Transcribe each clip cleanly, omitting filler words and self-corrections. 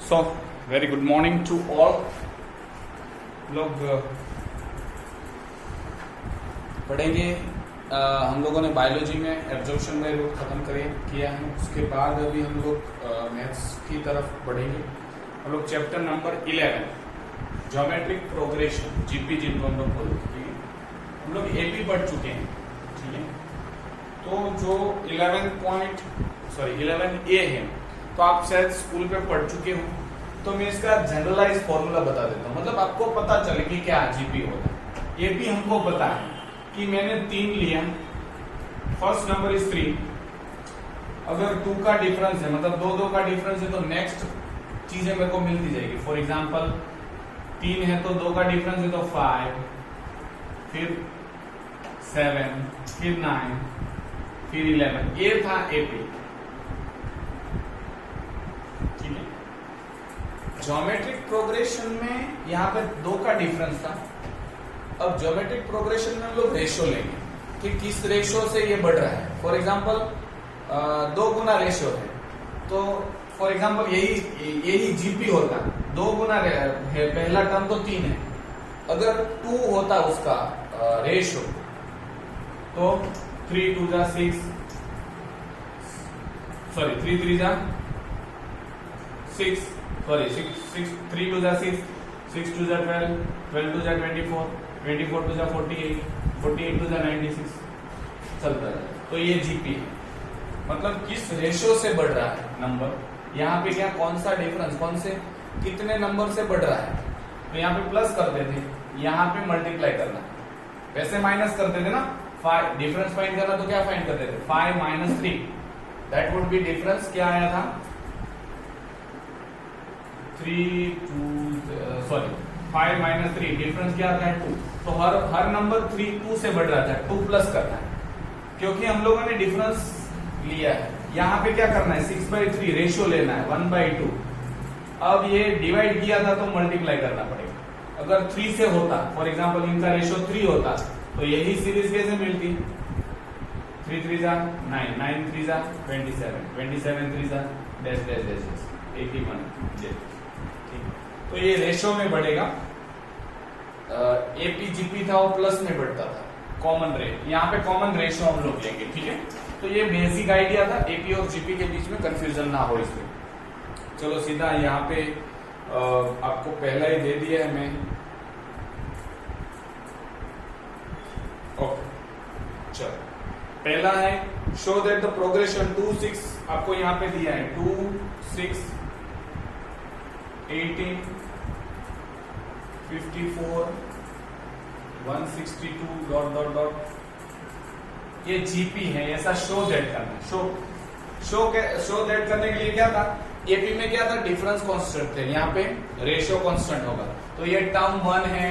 So very good morning to all. लोग पढ़ेंगे। हम लोगों ने बायोलॉजी में एब्जॉर्प्शन बाय रूट खत्म किया है। उसके बाद अभी हम लोग मैथ्स की तरफ बढ़ेंगे। हम लोग chapter number 11 geometric progression GP जिनको हम लोग बोलते हैं, हम लोग एपी पढ़ चुके हैं। ठीक है, तो जो 11A है तो आप शायद स्कूल पे पढ़ चुके हो, तो मैं इसका जनरलाइज फॉर्मूला बता देता हूँ। मतलब आपको पता चले कि क्या जीपी होता है। एपी हमको पता है कि मैंने 3 लिया, फर्स्ट नंबर इज 3। अगर 2 का डिफरेंस है, मतलब 2 का डिफरेंस है, तो नेक्स्ट चीजें मेरे को मिलती जाएगी। फॉर एग्जांपल 3 है तो 2 का डिफरेंस है तो 5, फिर 7, फिर 9, फिर 11। ये था एपी। ठीक है, ज्योमेट्रिक प्रोग्रेशन में यहाँ पे 2 का डिफरेंस था। अब ज्योमेट्रिक प्रोग्रेशन में हम लोग रेशियो लेंगे कि किस रेशियो से ये बढ़ रहा है। फॉर एग्जांपल 2 गुना रेशियो है, तो फॉर एग्जांपल यही जीपी होता। 2 गुना है, पहला टर्म तो 3 है। अगर 2 होता उसका रेशियो, तो 3 2 जा 6, सॉरी 3 3 जा 6, सॉरी 6 3 2 जा 6, 6 2 जा 12, 12 2 जा 24, 24 2 जा 48, 48 2 जा 96 चलता है। तो ये जीपी है, मतलब किस रेशियो से बढ़ रहा है नंबर। यहाँ पे क्या, कौन सा डिफरेंस, कौन से कितने नंबर से बढ़ रहा है। तो यहाँ पे प्लस करते थे, यहाँ पे मल्टीप्लाई करना। वैसे माइनस करते थे ना, 5 डिफरेंस फाइंड करना, तो क्या फाइंड करते थे, 5 minus 3, that would be difference. क्या आया था 5 माइनस 3, डिफरेंस क्या आता है 2। तो हर नंबर 2 से बढ़ रहा था, 2 प्लस करना है, क्योंकि हम लोगों ने डिफरेंस लिया है। यहाँ पे क्या करना है, 6/3 रेशियो लेना है 1/2। अब ये डिवाइड किया था तो मल्टीप्लाई करना पड़ेगा। अगर 3 से होता, फॉर एग्जांपल इनका रेशियो 3 होता, तो यही सीरीज कैसे मिलती, 3 3 जा 9, 9 3 जा 27, 27 3 जा डैश डैश डैश 81। तो ये रेशियो में बढ़ेगा। एपीजीपी था वो प्लस में बढ़ता था, कॉमन रेट। यहाँ पे कॉमन रेशियो हम लोग लेंगे। ठीक है, तो ये बेसिक आइडिया था, एपी और जीपी के बीच में कंफ्यूजन ना हो इसमें। चलो सीधा यहाँ पे आपको पहला ही दे दिया है मैं। ओके, चलो पहला है शो दैट द प्रोग्रेशन 2 6, आपको यहाँ पे दिया है 2 6 18 54 162 डॉट डॉट डॉट। ये जीपी है, ऐसा शो दैट करना। शो दैट करने के लिए क्या था, एपी में क्या था, डिफरेंस कांस्टेंट थे, यहाँ पे रेशियो कांस्टेंट होगा। तो ये टर्म 1 है,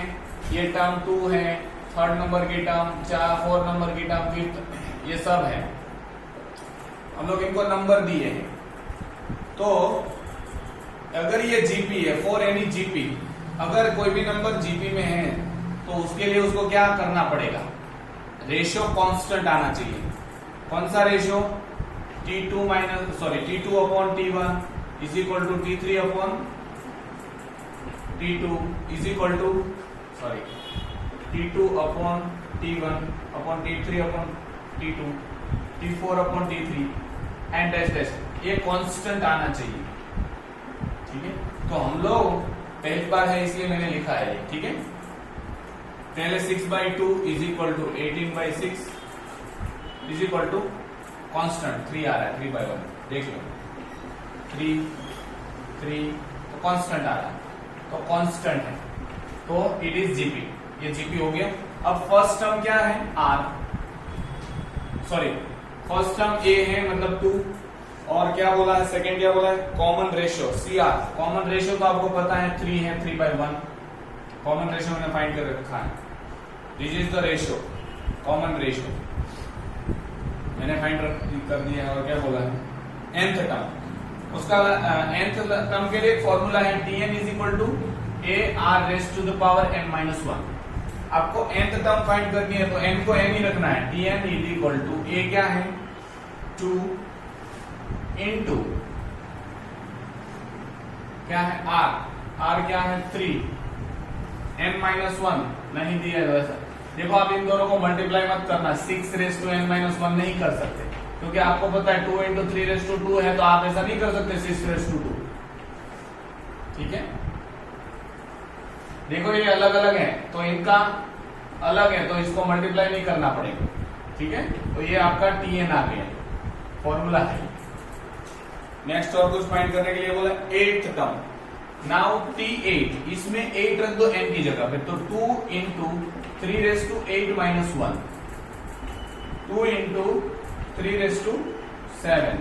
ये टर्म 2 है, 3rd नंबर की टर्म, 4 नंबर की टर्म, 5th, ये सब है। हम लोग इनको नंबर दिए हैं। तो अगर ये जीपी है, फॉर एनी जीपी, अगर कोई भी नंबर जीपी में है, तो उसके लिए उसको क्या करना पड़ेगा, रेशियो कांस्टेंट आना चाहिए। कौन सा ratio, T2 upon T1 is equal to T3 upon T2 is equal to T2 upon T1 upon T3 upon T2, T4 upon T3 and dash dash. ये कांस्टेंट आना चाहिए। ठीक है, तो हम लोग पहली बार है इसलिए मैंने लिखा है। ठीक है, पहले 6/2 is equal to 18/6 is equal to constant 3 आ रहा है, 3/1 देख लो, 3 तो कांस्टेंट आ रहा है, तो कांस्टेंट है, तो इट इज जीपी। ये जीपी हो गया। अब फर्स्ट टर्म क्या है, फर्स्ट टर्म ए है, मतलब 2, और क्या बोला है, सेकंड क्या बोला है, common ratio CR। Common ratio तो आपको पता है 3 है, 3/1 कॉमन रेशियो मैंने फाइंड कर रखा है। This is the ratio, common ratio मैंने फाइंड कर दिया है। और क्या बोला है, nth टर्म, उसका nth टर्म के लिए एक फॉर्मूला है, Tn is equal to AR raise to the power n-1। आपको nth टर्म फाइंड करनी है, तो n को n ही रखना है। Tn is equal to A क्या है 2 into क्या है r क्या है 3, n-1 नहीं दिया है वैसा। देखो आप इन दोनों को मल्टीप्लाई मत करना, 6n-1 नहीं कर सकते क्योंकि आपको पता है 2 × 3⁻² है, तो आप ऐसा नहीं कर सकते 6⁻²। ठीक है, देखो ये अलग अलग है तो इनका अलग है, तो इसको मल्टीप्लाई नहीं करना पड़ेगा। ठीक है, तो ये आपका tn आ गया, फॉर्मूला है। नेक्स्ट और कुछ फाइंड करने के लिए बोला 8th टर्म। नाउ t8, इसमें 8 रख दो n की जगह पे, तो 2 × 3⁻8 - 1, 2 × 3⁻7।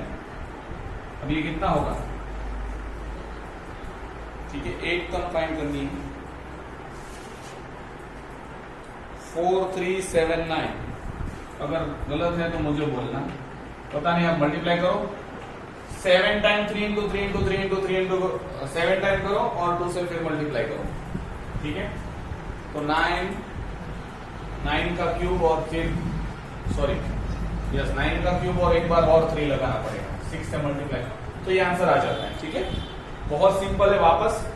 अब ये कितना होगा? ठीक है, 8 टर्म फाइंड करनी है। 4379। अगर गलत है तो मुझे बोलना, पता नहीं, आप मल्टीप्लाई करो। 7 टाइम 3 × 3 × 3 × 3 × 7 टाइम करो और 2 से फिर मल्टीप्लाई करो। ठीक है, तो 9 का क्यूब और फिर 9 का क्यूब और एक बार और 3 लगाना पड़ेगा, 6 से मल्टीप्लाई, तो ये आंसर आ जाता है। ठीक है, बहुत सिंपल है। वापस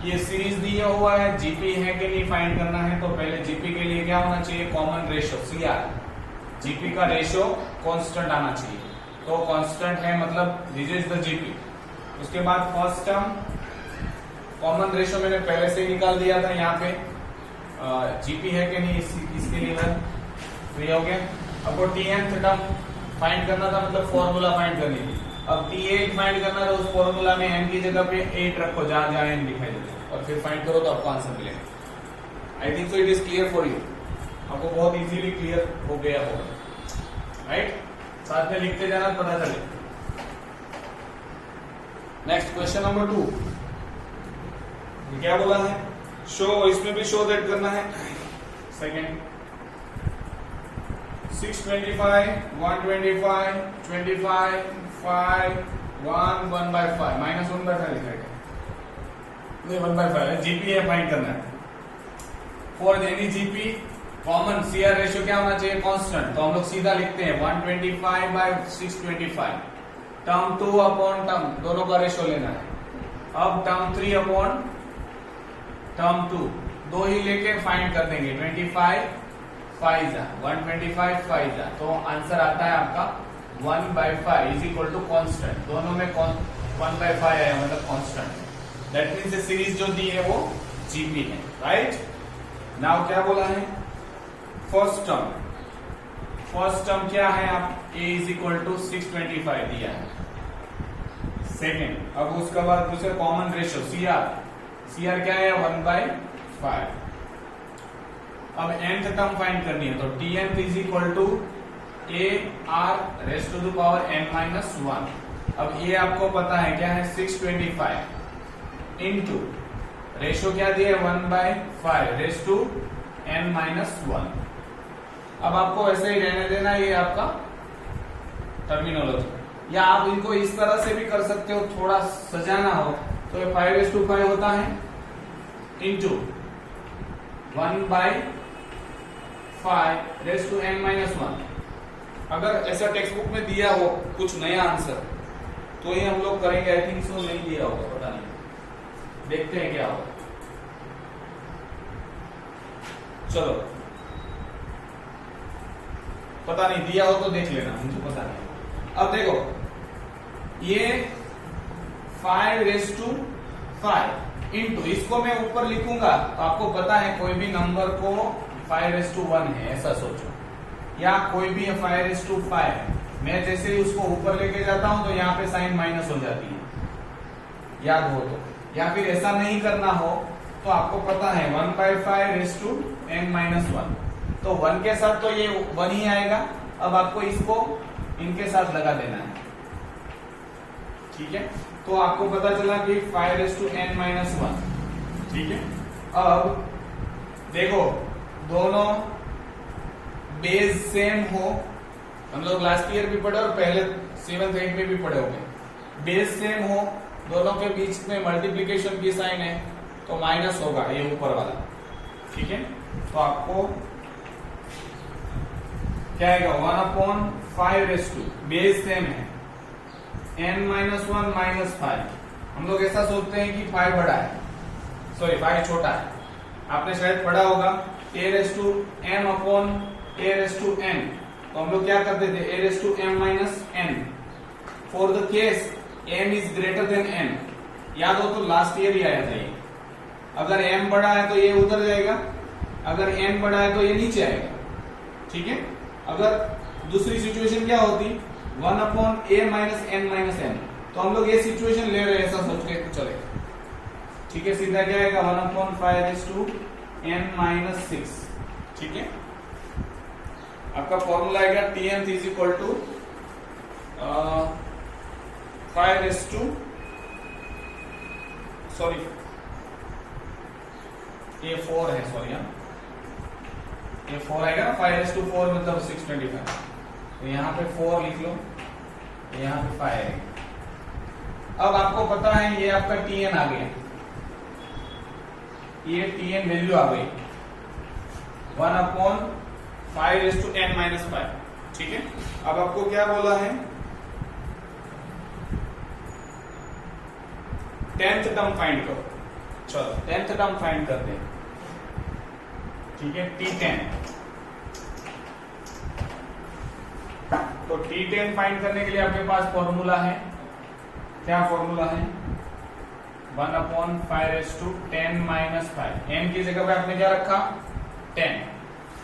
ये सीरीज दिया हुआ है, जीपी है कि नहीं फाइंड करना है, तो पहले जीपी के लिए क्या होना चाहिए? Common ratio CR। जीपी का रेशियो कांस्टेंट आना चाहिए, तो कांस्टेंट है मतलब दिस इज द जीपी। उसके बाद फर्स्ट टर्म कॉमन रेशियो मैंने पहले से ही निकाल दिया था, यहाँ पे जीपी है कि नहीं इसके लिए तो ये हो गया। अब वो tnth टर्म फाइंड करना था, मतलब फॉर्मूला फाइंड करनी थी। अब t8 फाइंड करना था, उस फॉर्मूला में n की जगह पे 8 रखो, जहां जहां n दिखाई देता है, और फिर फाइंड करो तो आपको आंसर मिलेगा। I think so it is clear for you, आपको बहुत इजीली क्लियर हो गया होगा, राइट? साथ में लिखते जाना, पता चले। नेक्स्ट क्वेश्चन नंबर 2, क्या बोला है? शो, इसमें भी शो दैट करना है। सेकेंड 625 125 25 5 1 1/5 -1/5 लिखा है, नहीं 1/5 है। जीपी है, फाइंड करना है। For any GP common CR ratio क्या होना चाहिए? कांस्टेंट। तो हम लोग सीधा लिखते हैं 125/625। टर्म 2 अपॉन टर्म, दोनों का रेशियो लेना है। अब टर्म 3 अपॉन टर्म 2, दो ही लेके फाइंड कर देंगे। 25 5 जा 125 5 जा, तो आंसर आता है आपका 1/5 इज इक्वल टू कांस्टेंट। दोनों में 1/5 आया, मतलब कांस्टेंट। दैट मीन्स सीरीज जो दी है वो जीपी है, राइट? नाउ क्या बोला है? फर्स्ट टर्म क्या है? आप a इज इक्वल टू 625 दिया है। सेकेंड, अब उसके बाद दूसरे कॉमन रेशियो CR क्या है? 1/5। अब nth टर्म फाइंड करनी है, तो tnth is equal to AR⁻n-1। अब ये आपको पता है क्या है? 625 इंटू रेशियो क्या दिया है? 1/5 अब आपको ऐसे ही रहने देना, ये आपका टर्मिनोलॉजी। या आप इनको इस तरह से भी कर सकते हो, थोड़ा सजाना हो तो ये 5/5 होता है इंटू 1/5n-1। अगर ऐसा टेक्स्ट बुक में दिया हो कुछ नया आंसर तो ये हम लोग करेंगे। आई थिंक सो नहीं दिया होगा, पता नहीं, देखते हैं क्या होगा। चलो, पता नहीं दिया हो तो देख लेना, मुझे पता नहीं। अब देखो, ये 5/5 इंटू, इसको मैं ऊपर लिखूंगा तो आपको पता है कोई भी नंबर को 5/1 है ऐसा सोचो, या कोई भी 5/5 है। मैं जैसे ही उसको ऊपर लेके जाता हूं तो यहाँ पे साइन माइनस हो जाती है, याद हो तो। या फिर ऐसा नहीं करना हो तो आपको पता है 1/5n-1, तो 1 के साथ तो ये 1 ही आएगा। अब आपको इसको इनके साथ लगा देना है, ठीक है? तो आपको पता चला कि 5/n-1, ठीक है? अब देखो, दोनों बेस सेम हो, हम लोग लास्ट ईयर भी पढ़े और पहले 7th 8th में भी पढ़े होंगे। बेस सेम हो, दोनों के बीच में मल्टीप्लीकेशन की साइन है तो माइनस होगा ये ऊपर वाला, ठीक है? तो आपको क्या आएगा? 1/5 बेस सेम है, n-1 -5 हम लोग ऐसा सोचते हैं कि 5 बड़ा है, सॉरी 5 छोटा है। आपने शायद पढ़ा होगा a raise to m upon a raise to n, तो हम लोग क्या करते थे a raise to m minus n for the case m is greater than n। याद हो तो लास्ट ईयर ही आया था ये। अगर m बड़ा है तो ये उधर जाएगा, अगर n बड़ा है तो ये नीचे आएगा, ठीक है। अगर दूसरी सिचुएशन क्या होती 1 upon a minus n minus n, तो हम लोग ये सिचुएशन ले रहे हैं ऐसा सोच के चले, ठीक है। सीधा क्या आएगा 1 upon 5 raise to n minus 6, ठीक है। आपका फॉर्मूला आएगा tn is equal to 5 raise to, sorry ये 4 है, सॉरी ये 4 आएगा ना, 5 रेस टू 4 मतलब 625, तो यहाँ पे 4 लिख लो, यहाँ पे 5 आएगा। अब आपको पता है ये आपका tn आ गया, ये tn वैल्यू आ गई 1 upon 5 raise to n minus 5, ठीक है। अब आपको क्या बोला है 10th टर्म फाइंड करो, चलो 10th टर्म फाइंड करते हैं, ठीक है। t10, तो t10 फाइंड करने के लिए आपके पास फॉर्मूला है, क्या फॉर्मूला है 1 upon 5 raise to 10 minus 5, n की जगह पे आपने क्या रखा 10,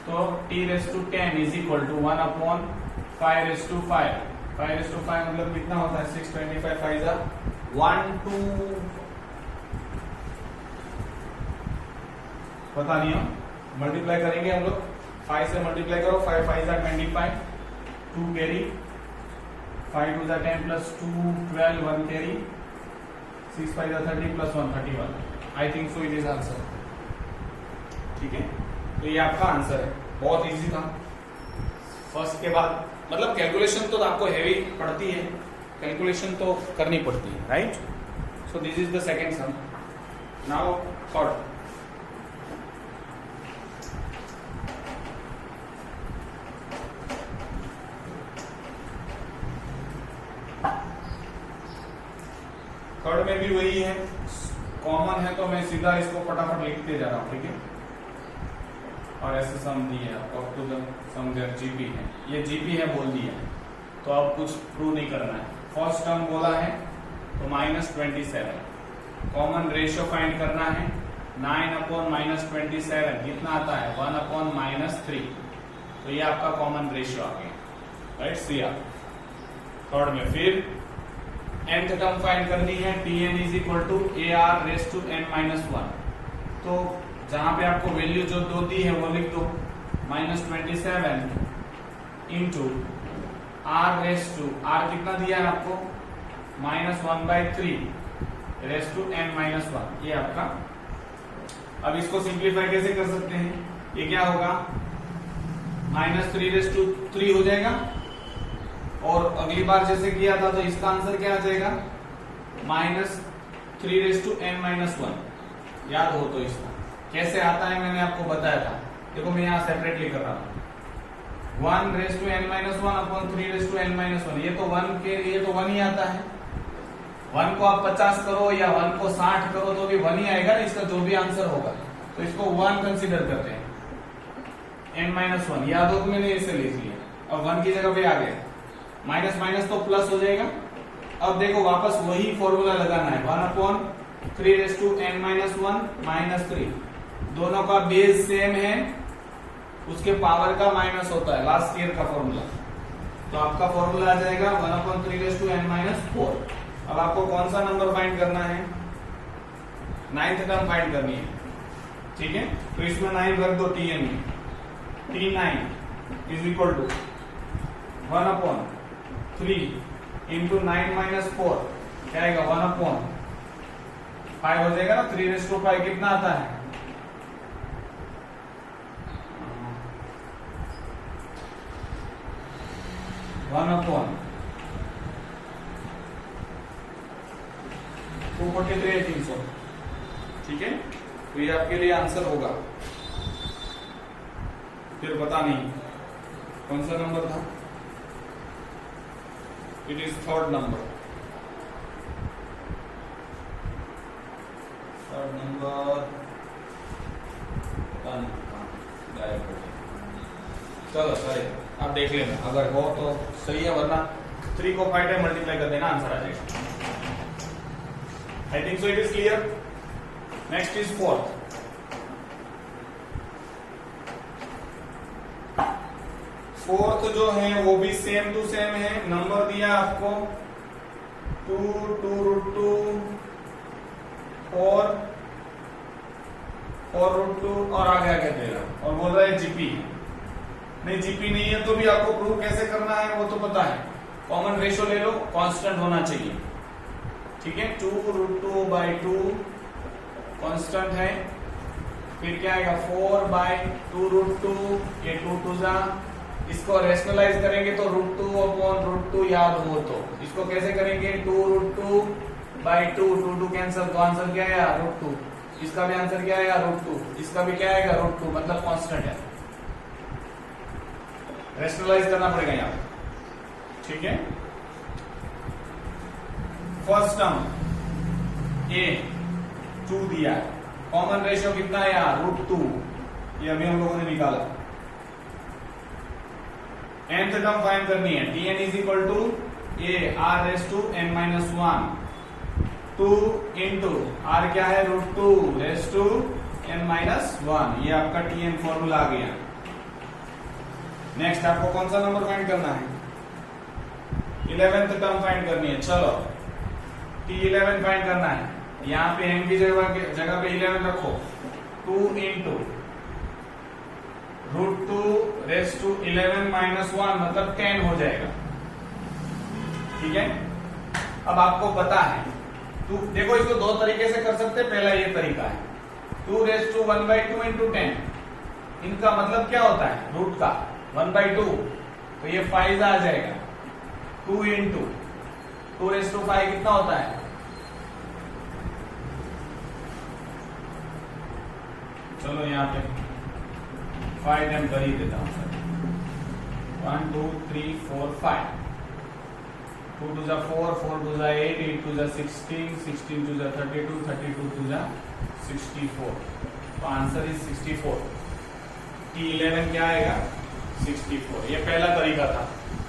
तो t raise to 10 is equal to 1 upon 5 raise to 5, 5 raise to 5 मतलब कितना होता है 625, 5 जा 1 2, पता नहीं हो, मल्टीप्लाई करेंगे हम लोग, 5 से मल्टीप्लाई करो, 5 5 जा 25, 2 कैरी, 5 2 जा 10 प्लस 2 12, 1 कैरी, 6 5 जा 30 plus 1 31, I think so it is answer, ठीक है। तो ये आपका आंसर है, बहुत इजी था। फर्स्ट के बाद मतलब कैलकुलेशन तो आपको हैवी पड़ती है, कैलकुलेशन तो करनी पड़ती है, right. So this is the second sum. Now third, third में भी वही है, कॉमन है तो मैं सीधा इसको फटाफट लिखते जा रहा हूं, ठीक है। और ऐसे सम दिए up to the sum there GP है, ये जीपी है बोल दिया है, तो अब कुछ प्रूव नहीं करना है। फर्स्ट टर्म बोला है तो -27, कॉमन रेशियो फाइंड करना है 9 अपॉन -27 कितना आता है 1 अपॉन -3, तो ये आपका कॉमन रेशियो आ गया, राइट। सी आप थर्ड में फिर nth टर्म फाइंड करनी है tn is equal to ar raise to n minus 1, तो जहां पे आपको वैल्यू जो दो दी है वो लिख दो -27 into r raise to, r कितना दिया है आपको -1/3 रेस टू n माइनस 1, ये आपका। अब इसको सिंप्लीफाई कैसे कर सकते हैं, ये क्या होगा -3 रेस टू 3 हो जाएगा, और अगली बार जैसे किया था तो इसका आंसर क्या आ जाएगा -3 रेस टू n माइनस 1, याद हो तो इसका कैसे आता है मैंने आपको बताया था, देखो मैं यहाँ सेपरेटली कर रहा हूँ 1 raise to n minus 1 upon 3 raise to n minus 1, ये तो 1 के लिए तो 1 ही आता है, 1 को आप 50 करो या 1 को 60 करो तो भी 1 ही आएगा ना, इसका जो भी आंसर होगा, तो इसको 1 कंसीडर करते हैं n माइनस 1, याद हो तो मैंने इसे लिख लिया, और 1 की जगह पे आ गया, माइनस माइनस तो प्लस हो जाएगा। अब देखो वापस वही फॉर्मूला लगाना है 1 upon 3 raise to n minus 1 minus 3, दोनों का बेस सेम है, उसके पावर का माइनस होता है, लास्ट ईयर का फॉर्मूला, तो आपका फॉर्मूला आ जाएगा 1 upon 3 raise to n minus 4। अब आपको कौन सा नंबर फाइंड करना है 9th टर्म फाइंड करनी है, ठीक है। तो इसमें 9 रख दो tn में, t9 is equal to 1 upon 3 into 9 minus 4, क्या आएगा 1 अपॉन 5 हो जाएगा ना, 3 रेस टू 5 कितना आता है 1 अपॉन 243 300, ठीक है। तो ये आपके लिए आंसर होगा, फिर पता नहीं कौन सा नंबर था, it is third number, third number गायब हो गया। चलो सही, आप देख लेना, अगर हो तो सही है, वरना 3 को 5 टाइम मल्टीप्लाई कर देना, आंसर आ जाएगा। I think so it is clear. Next is fourth. Fourth जो है वो भी सेम टू सेम है। नंबर दिया आपको 2, 2√2, 4 √2 और आगे आगे दे रहा, और बोल रहा है जीपी है। नहीं, जीपी नहीं है तो भी आपको प्रूव कैसे करना है वो तो पता है। कॉमन रेशियो ले लो, कांस्टेंट होना चाहिए, ठीक है। 2√2/2 कांस्टेंट है। फिर क्या आएगा 4/2√2, ये 2 जा, इसको रेशनलाइज करेंगे तो √2/√2 याद हो तो इसको कैसे करेंगे 2√2/2, 2 कैंसिल, तो आंसर क्या आया √2। इसका भी आंसर क्या आएगा √2, इसका भी क्या आएगा √2, मतलब कांस्टेंट है। रेशनलाइज करना पड़ेगा यहां, ठीक है। फर्स्ट टर्म ए 2 दिया है, कॉमन रेशियो कितना है यार √2, ये अभी हम लोगों ने निकाला। nth टर्म फाइंड करनी है, tn is equal to a r⁻n−1 2 into r क्या है √2⁻n−1, ये आपका tn फॉर्मूला आ गया। नेक्स्ट आपको कौन सा नंबर फाइंड करना है 11th टर्म फाइंड करनी है। चलो t11 फाइंड करना है, यहां पे m की जगह पे 11 रखो। 2 इंटू √2⁻11−1 मतलब 10 हो जाएगा, ठीक है। अब आपको पता है देखो इसको दो तरीके से कर सकते हैं। पहला ये तरीका है 2⁻1/2 इंटू 10, इनका मतलब क्या होता है रूट का 1/2, तो ये 5 आ जाएगा। 2 इंटू 2⁵ कितना होता है, चलो यहाँ पे 5 टाइम कर ही देता हूं सर। 1 2 3 4 5, 2 2 जा 4, 4 2 जा 8, 8 2 जा 16, 16 2 जा 32, 32 2 जा 64, तो आंसर इज 64। t11 क्या आएगा 64। ये पहला तरीका था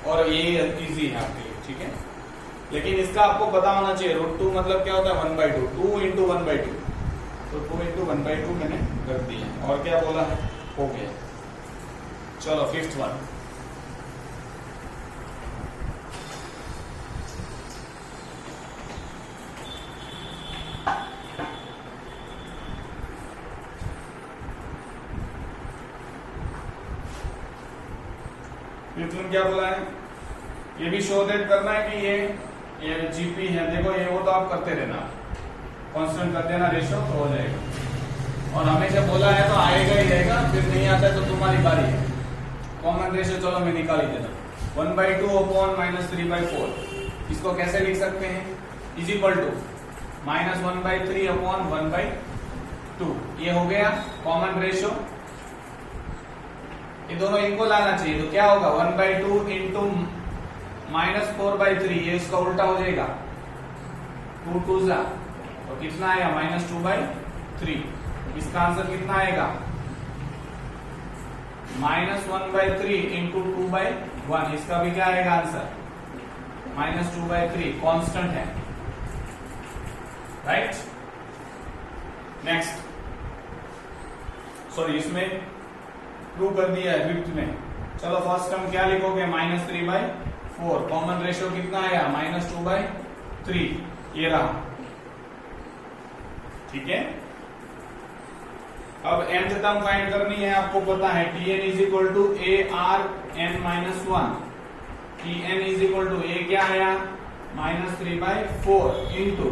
और ये इजी है आपके लिए, ठीक है। लेकिन इसका आपको पता होना चाहिए √2 मतलब क्या होता है 1/2, 2 इंटू 1/2, तो 2 इंटू 1/2 मैंने कर दिया। और क्या बोला है हो गया। चलो फिफ्थ वन, फिफ्थ वन क्या बोला है, ये भी शो दैट करना है कि ये जीपी है। देखो ये वो तो आप करते रहना, कांस्टेंट कर देना रेशियो तो हो जाएगा। और हमेशा बोला है तो आएगा ही रहेगा, फिर नहीं आता है तो तुम्हारी बारी है। कॉमन रेशियो चलो मैं निकाल ही देता हूं, 1/2/-3/4। इसको कैसे लिख सकते हैं इज इक्वल टू -1/3/1/2। ये हो गया कॉमन रेशियो। ये दोनों इनको लाना चाहिए, तो क्या होगा 1/2 इंटू -4/3, ये इसका उल्टा हो जाएगा 2 2 जा, तो कितना आएगा -2/3। इसका आंसर कितना आएगा -1/3 इंटू 2/1, इसका भी क्या आएगा आंसर -2/3, कांस्टेंट है, राइट। नेक्स्ट, सॉरी इसमें प्रूव कर दिया है फिफ्थ में। चलो फर्स्ट टर्म क्या लिखोगे -3/4, कॉमन रेशियो कितना आया -2/3, ये रहा, ठीक है। अब nth टर्म फाइंड करनी है, आपको पता है tn is equal to ARn-1, tn is equal to a क्या आया -3/4 इंटू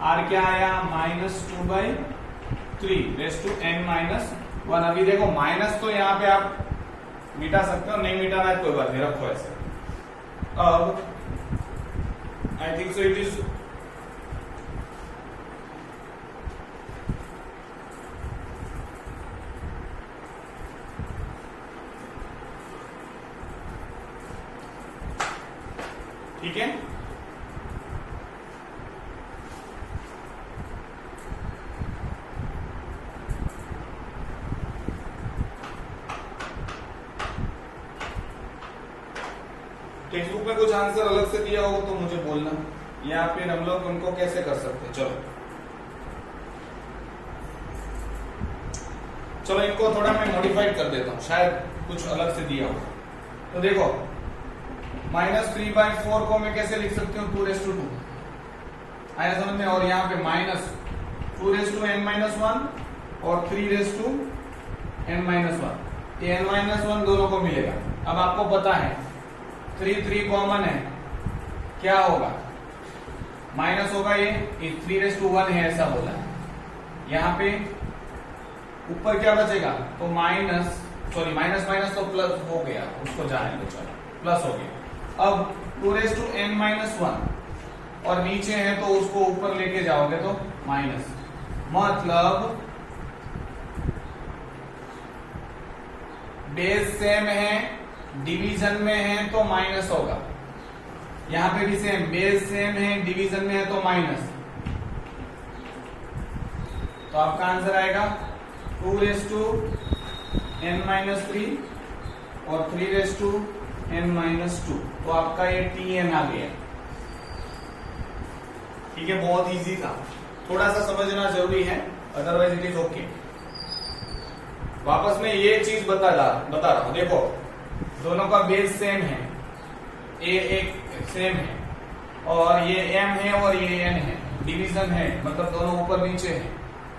r क्या आया -2/3⁻n-1। अभी देखो माइनस तो यहाँ पे आप मिटा सकते हो, नहीं मिटाना है कोई बात नहीं, रखो ऐसे। अब I think so it is ठीक है। टेक्स्ट बुक में कुछ आंसर अलग से दिया हो तो मुझे बोलना, या फिर हम लोग उनको कैसे कर सकते हैं। चलो इनको थोड़ा मैं मॉडिफाइड कर देता हूँ, शायद कुछ अलग से दिया हो। तो देखो -3/4 को मैं कैसे लिख सकती हूँ 2/2 आया समझ में, और यहाँ पे -2/n-1 और 3/n-1, ये n-1 दोनों को मिलेगा। अब आपको पता है 3 कॉमन है, क्या होगा माइनस होगा, ये 3/1 है ऐसा बोला है। यहाँ पे ऊपर क्या बचेगा, तो माइनस तो प्लस हो गया, उसको जाने दो, चलो प्लस हो गया। अब 2/n-1 और नीचे है तो उसको ऊपर लेके जाओगे तो माइनस, मतलब बेस सेम है, डिवीजन में है तो माइनस होगा। यहां पे भी सेम, बेस सेम है, डिवीजन में है तो माइनस। तो आपका आंसर आएगा 2/n-3 और 3/n-2। तो आपका ये Tn आ गया। ठीक है, बहुत इजी था, थोड़ा सा समझना जरूरी है, अदरवाइज इट इज ओके। वापस में ये चीज बता रहा हूं, देखो दोनों का बेस सेम है, ए एक सेम है, और ये m है और ये n है, डिवीजन है, मतलब दोनों ऊपर नीचे है,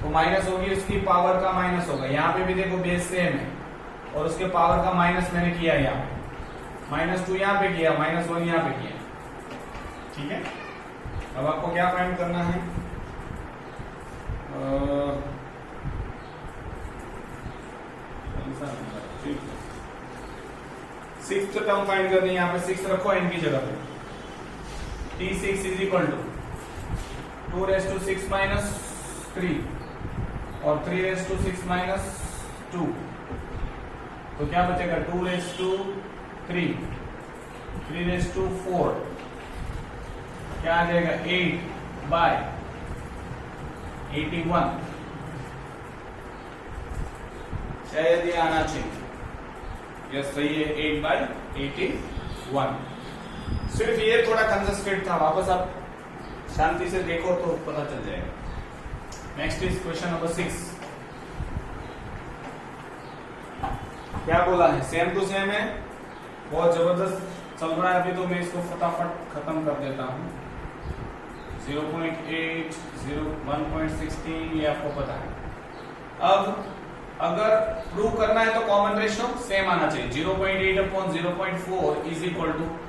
तो माइनस होगी, उसकी पावर का माइनस होगा। यहाँ पे भी देखो बेस सेम है और उसके पावर का माइनस मैंने किया, यहाँ पे -2 यहाँ पे किया, -1 यहाँ पे किया। ठीक है, अब आपको क्या फाइंड करना है, सिक्स्थ टर्म फाइंड करनी है। यहाँ पे 6 रखो n की जगह पे, T6 इज इक्वल टू 2/6-3 और 3/6-2, तो क्या बचेगा 2/3, 3/4, क्या आ जाएगा 8/81, शायद ये आना चाहिए, यस सही है, 8/81। सिर्फ ये थोड़ा कंजस्टेड था, वापस आप शांति से देखो तो पता चल जाएगा। Next is question number 6। क्या बोला है, सेम टू सेम है, बहुत जबरदस्त चल रहा है अभी, तो मैं इसको फटाफट खत्म कर देता हूं। 0.8, 1.16 ये आपको पता है। अब अगर प्रूव करना है तो कॉमन रेशियो सेम आना चाहिए, 0.8/0.4 इज इक्वल टू